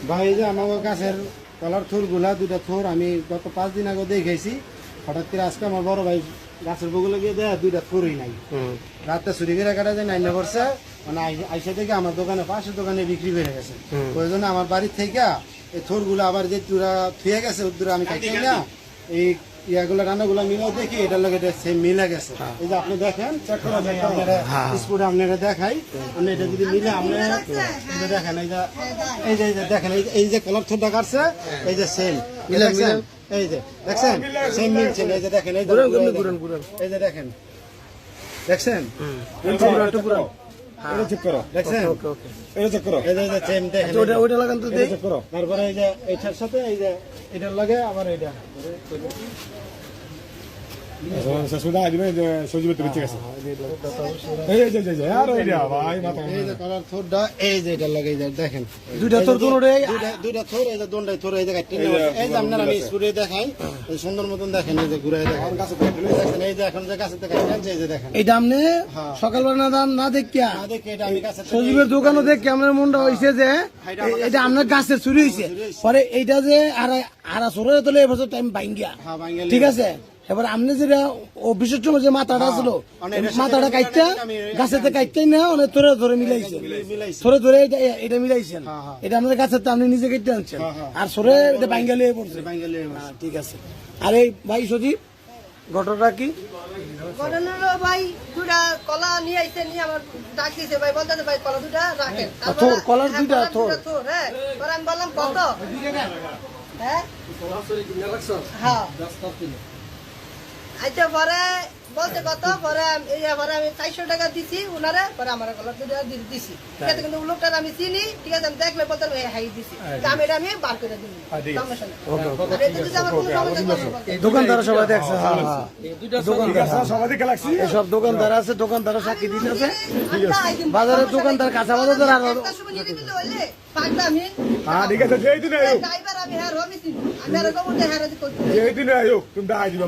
ভাই এই যে আমার গাছের কলার থোর গুলা দুটা থোর আমি গত 5 দিন আগে দেখেছি। হঠাৎ করে আজকে আমার বড় ভাই গাছের বগুলো গিয়ে দেয় দুইটা থোরই নাই। রাতে চুরি করে কাটা যায় নাই না করছে, মানে আইসা থেকে আমার দোকানে পাশের দোকানে বিক্রি করে গেছে। ওই জন্য আমার বাড়ির থেকে এই থোর গুলো আবার যে তুরা থুয়ে গেছে ওর আমি খাইছি না, এই ইয়াগুলো রান্নাগুলো মিলাও দেখি এটার লগে সেম মিলে গেছে। এই যে আপনি দেখেন চেক করে আপনারা স্পুরে আপনারা দেখাই, আপনি এটা যদি মিলে আপনারা দেখেন এই যে দেখেন এই যে কালার থোরটা কাটছে এই যে সেম মিলে এই যে দেখছেন সেম মিলছে। এই যে দেখেন এই যে দেখেন দেখছেন এটা চেক করো দেখছেন এটা চেক করো এই যে সেম দেখেন ওটা লাগান তো দেই চেক করো। তারপরে এই যে এটার সাথে এই যে এটার লাগে আবার এটা সুদা দিবে যে সজিবে তো বেঁচে গেছে। এই যে আর ওই দিয়া ভাই মাথা এই যে কালার থোরটা এই যে এটা লাগাই যায় দেখেন দুইটা থোর দুইটা থোর এই যে দন্ডাই থোর এই যে কাটতে এই যে আপনারা আমি স্পুরে দেখাই এই সুন্দর মতন দেখেন এই যে ঘুরাই দেখেন গাছে দেখেন এই যে এখন যে গাছে কাটছেন এই যে দেখেন এটা আপনি সকালবেলা না দেখিয়া এটা আমি গাছে সজীবের দোকানে দেখে আমার মনটা হইছে যে এটা আপনার গাছে চুরি হইছে। পরে এইটা যে আর চোরের তোলে এবছর টাইম ভাঙ্গিয়া ঠিক আছে। এবার আপনি যেটা অফিসের জন্য যে মাথাটা ছিল মাথাটা কাটটা গাছেতে কাটতেই না অনেক ধরে ধরে মিলাইছে ধরে এটা মিলাইছেন। এটা আমাদের গাছের আপনি নিজে কেটে আনছেন আর সরে এটা বাঙ্গালি হয়ে পড়ছে। ঠিক আছে। আর এই ভাই সজীব ঘটনাটা কি? ঘটনা হলো ভাই দুটা কলা নিয়ে আইছে, নিয়ে আমার ডাক দিয়েছে ভাই বলতে ভাই কলা দুটা রাখেন। কলার দুইটা থোর হ্যাঁ পরে আমি বললাম কত হ্যাঁ হ্যাঁ আচ্ছা পরে বলতে কত পরে পরে আমি 400 টাকা দিছি ওনারে, পরে আমার কলার দুটা দিছি ঠিক আছে। কিন্তু লোকটার আমি চিনি ঠিক আছে, আমি দেখলে বলতে হাই দিছি আমি এটা আমি বার করে দিই সমস্যা নেই। দোকানদার সবাই দেখছে সব দোকানদার আছে, দোকানদার সাক্ষী দিতেছে বাজারের দোকানদার কাঁচা বাজার ঠিক আছে যেই দিন আমি